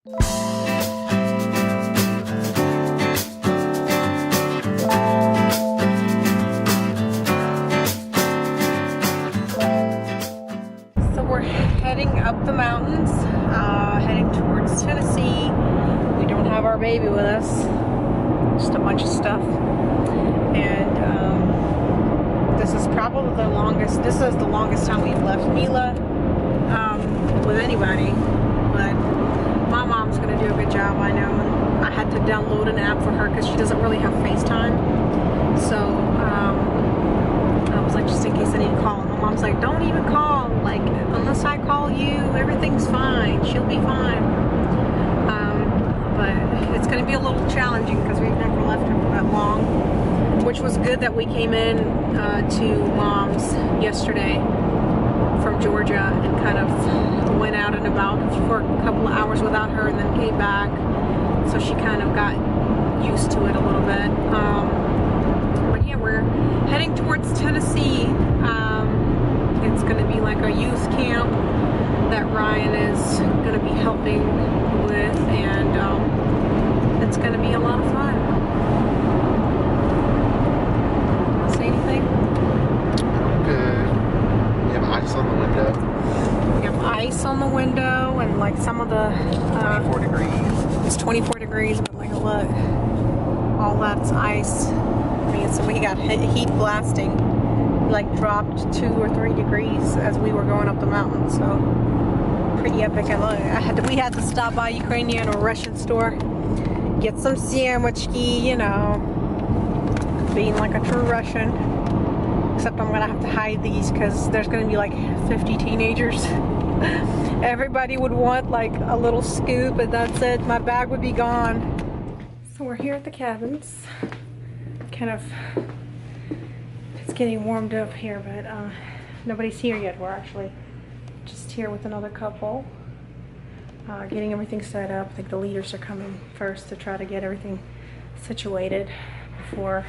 So we're heading up the mountains, heading towards Tennessee. We don't have our baby with us, just a bunch of stuff. And this is probably the longest, this is the longest time we've left Mila with anybody. But my mom's gonna do a good job, I know. And I had to download an app for her because she doesn't really have FaceTime. So I was like, just in case I need to call. And my mom's like, don't even call. Like, unless I call you, everything's fine. She'll be fine. But it's gonna be a little challenging because we've never left her for that long. Which was good that we came in to Mom's yesterday from Georgia and kind of went out and about for a couple of hours without her and then came back. So she kind of got used to it a little bit. But yeah, we're heading towards Tennessee. It's going to be like a youth camp that Ryan is going to be helping with, and it's going to be a lot of fun. Say anything? Good. You have ice on the window. We have ice on the window, and like some of the 24 degrees. It's 24 degrees, but like look, all that's ice. I mean, so we got heat blasting. Like dropped 2 or 3 degrees as we were going up the mountain, so pretty epic. And look, we had to stop by Ukrainian or Russian store, get some sandwichki, you know, being like a true Russian. Except I'm gonna have to hide these because there's gonna be like 50 teenagers. Everybody would want like a little scoop, and that's it. My bag would be gone. So we're here at the cabins, kind of. It's getting warmed up here, but nobody's here yet. We're actually just here with another couple, getting everything set up. I think the leaders are coming first to try to get everything situated before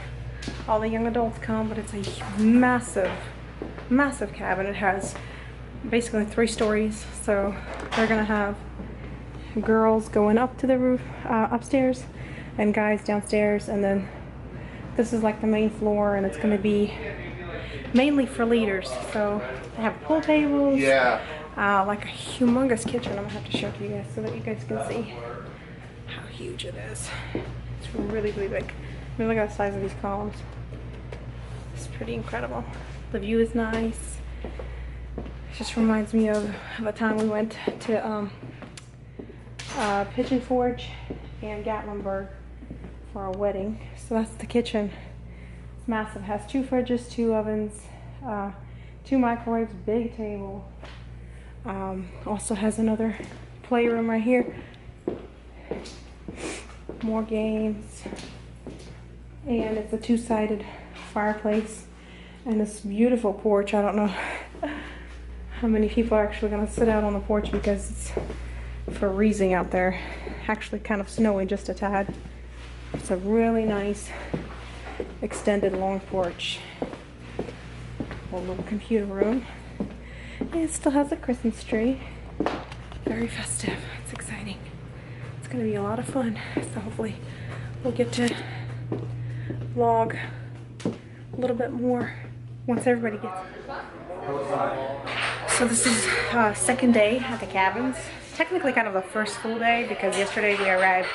all the young adults come. But it's a massive, massive cabin. It has basically 3 stories, so they're gonna have girls going up to the roof, upstairs, and guys downstairs, and then this is like the main floor, and it's going to be mainly for leaders. So they have pool tables, Yeah. like a humongous kitchen. I'm going to have to show it to you guys so that you guys can see how huge it is. It's really, really big. I mean, look at the size of these columns. It's pretty incredible. The view is nice. It just reminds me of a time we went to Pigeon Forge and Gatlinburg for a wedding. So that's the kitchen. It's massive. It has 2 fridges, 2 ovens, 2 microwaves, big table. Also has another playroom right here. More games. And it's a 2-sided fireplace. And this beautiful porch. I don't know how many people are actually going to sit out on the porch because it's freezing out there. Actually kind of snowing just a tad. It's a really nice extended long porch. A little computer room. And it still has a Christmas tree. Very festive. It's exciting. It's going to be a lot of fun. So hopefully we'll get to vlog a little bit more once everybody gets it. So this is second day at the cabins. Technically kind of the first full day because yesterday we arrived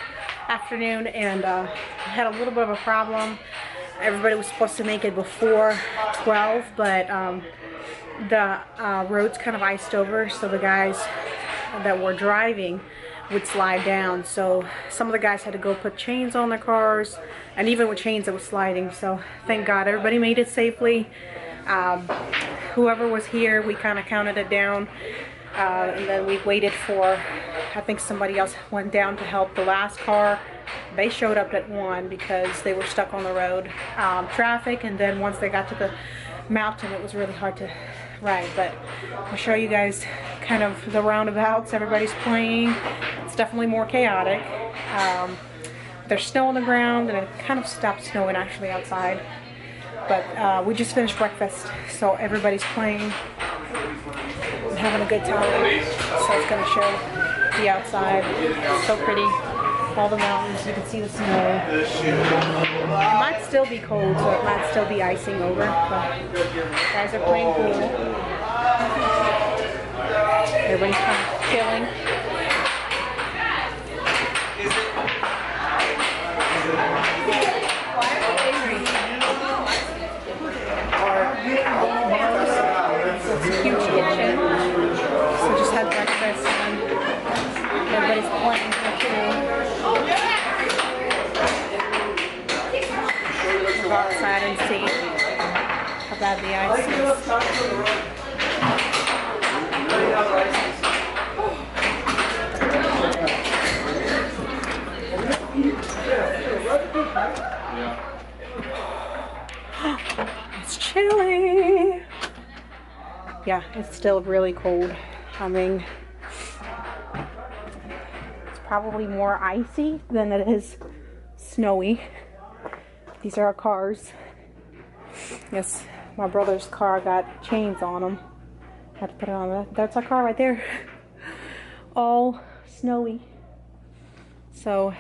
afternoon and had a little bit of a problem. Everybody was supposed to make it before 12, but the roads kind of iced over, so the guys that were driving would slide down. So some of the guys had to go put chains on their cars, and even with chains it was sliding. So thank God everybody made it safely. Whoever was here, we kind of counted it down. And then we waited for, I think somebody else went down to help the last car. They showed up at 1 because they were stuck on the road, traffic, and then once they got to the mountain it was really hard to ride. But I'll show you guys kind of the roundabouts. Everybody's playing. It's definitely more chaotic. There's snow on the ground, and it kind of stopped snowing actually outside. But we just finished breakfast, so everybody's playing and having a good time. So it's going to show be outside. It's so pretty. All the mountains, you can see the snow. It might still be cold, so it might still be icing over. But guys are playing pool. Everybody's kind of chilling. It's a huge kitchen. So just had breakfast and everybody's playing here too. We'll go outside and see how bad the ice is. It's chilly. Yeah, it's still really cold. I mean, it's probably more icy than it is snowy. These are our cars. Yes, my brother's car got chains on them. Had to put it on. That's our car right there. All snowy. So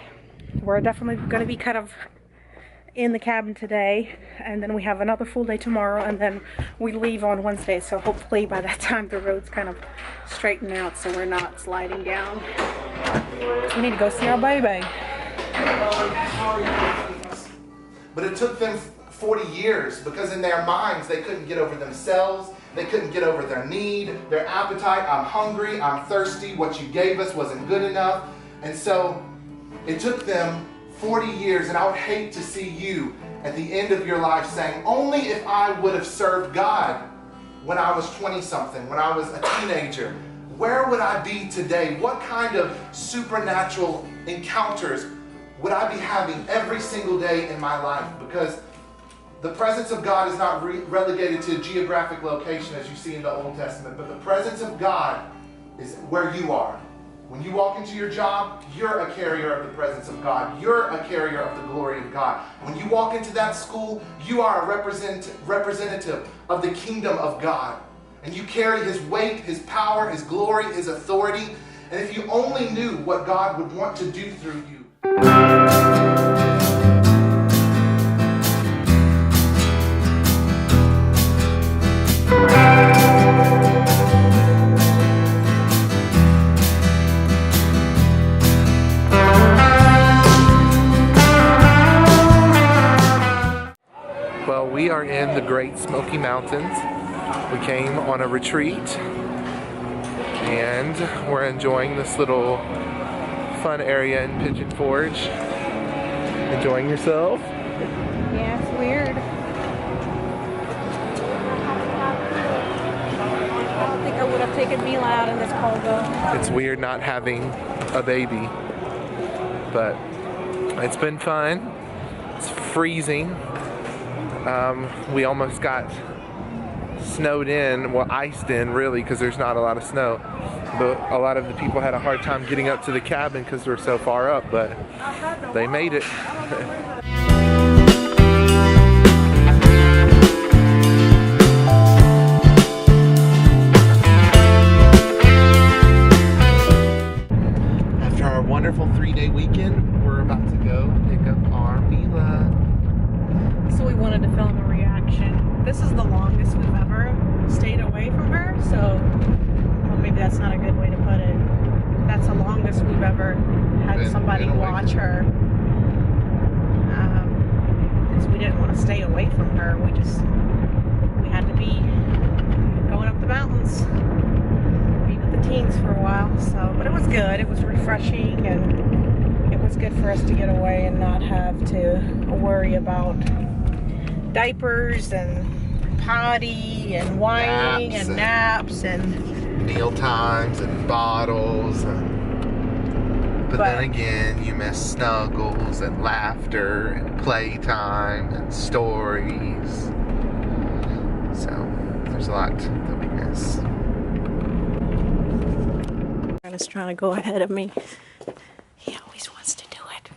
we're definitely going to be kind of in the cabin today, and then we have another full day tomorrow, and then we leave on Wednesday. So hopefully by that time the road's kind of straightened out, so we're not sliding down. So we need to go see our baby. But it took them 40 years because in their minds they couldn't get over themselves. They couldn't get over their need, their appetite. I'm hungry, I'm thirsty, what you gave us wasn't good enough. And so it took them 40 years, and I would hate to see you at the end of your life saying, only if I would have served God when I was 20-something, when I was a teenager, where would I be today? What kind of supernatural encounters would I be having every single day in my life? Because the presence of God is not relegated to geographic location as you see in the Old Testament, but the presence of God is where you are. When you walk into your job, you're a carrier of the presence of God. You're a carrier of the glory of God. When you walk into that school, you are a representative of the kingdom of God. And you carry His weight, His power, His glory, His authority. And if you only knew what God would want to do through you. We are in the Great Smoky Mountains. We came on a retreat and we're enjoying this little fun area in Pigeon Forge. Enjoying yourself? Yeah, it's weird. I don't think I would have taken Mila out in this cold though. It's weird not having a baby, but it's been fun. It's freezing. We almost got snowed in, well, iced in really, because there's not a lot of snow. But a lot of the people had a hard time getting up to the cabin because we're so far up, but they made it. After our wonderful 3-day weekend, we're about to go pick up our Mila. So we wanted to film a reaction. This is the longest we've ever stayed away from her, so well, maybe that's not a good way to put it. That's the longest we've ever had somebody watch her. Because we didn't want to stay away from her. We had to be going up the mountains, be with the teens for a while. So, but it was good. It was refreshing, and it was good for us to get away and not have to worry about diapers and potty and whining and naps and meal times and bottles. But then again, you miss snuggles and laughter and playtime and stories. So there's a lot that we miss. He's trying to go ahead of me. He always wants to do it.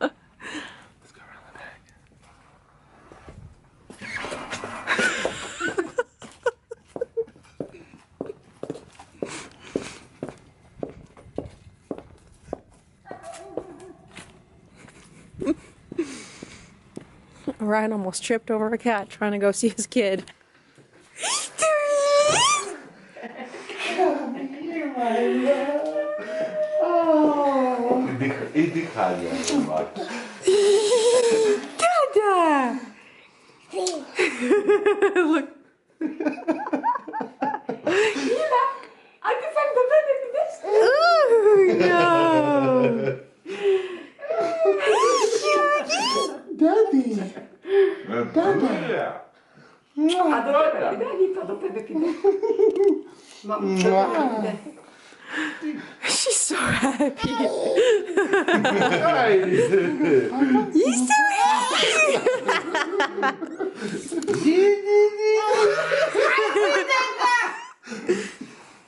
Let's go around the back. Ryan almost tripped over a cat trying to go see his kid. Come here, my love. Oh. Italien gemacht. Dada! Look. Mila, angefangen damit mit das. Ooh, no. Daddy. Dada. Adoro Pepe. She's so happy. Nice. He's so happy.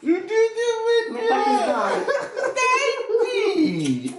You did it with Met dat is daar. Daddy.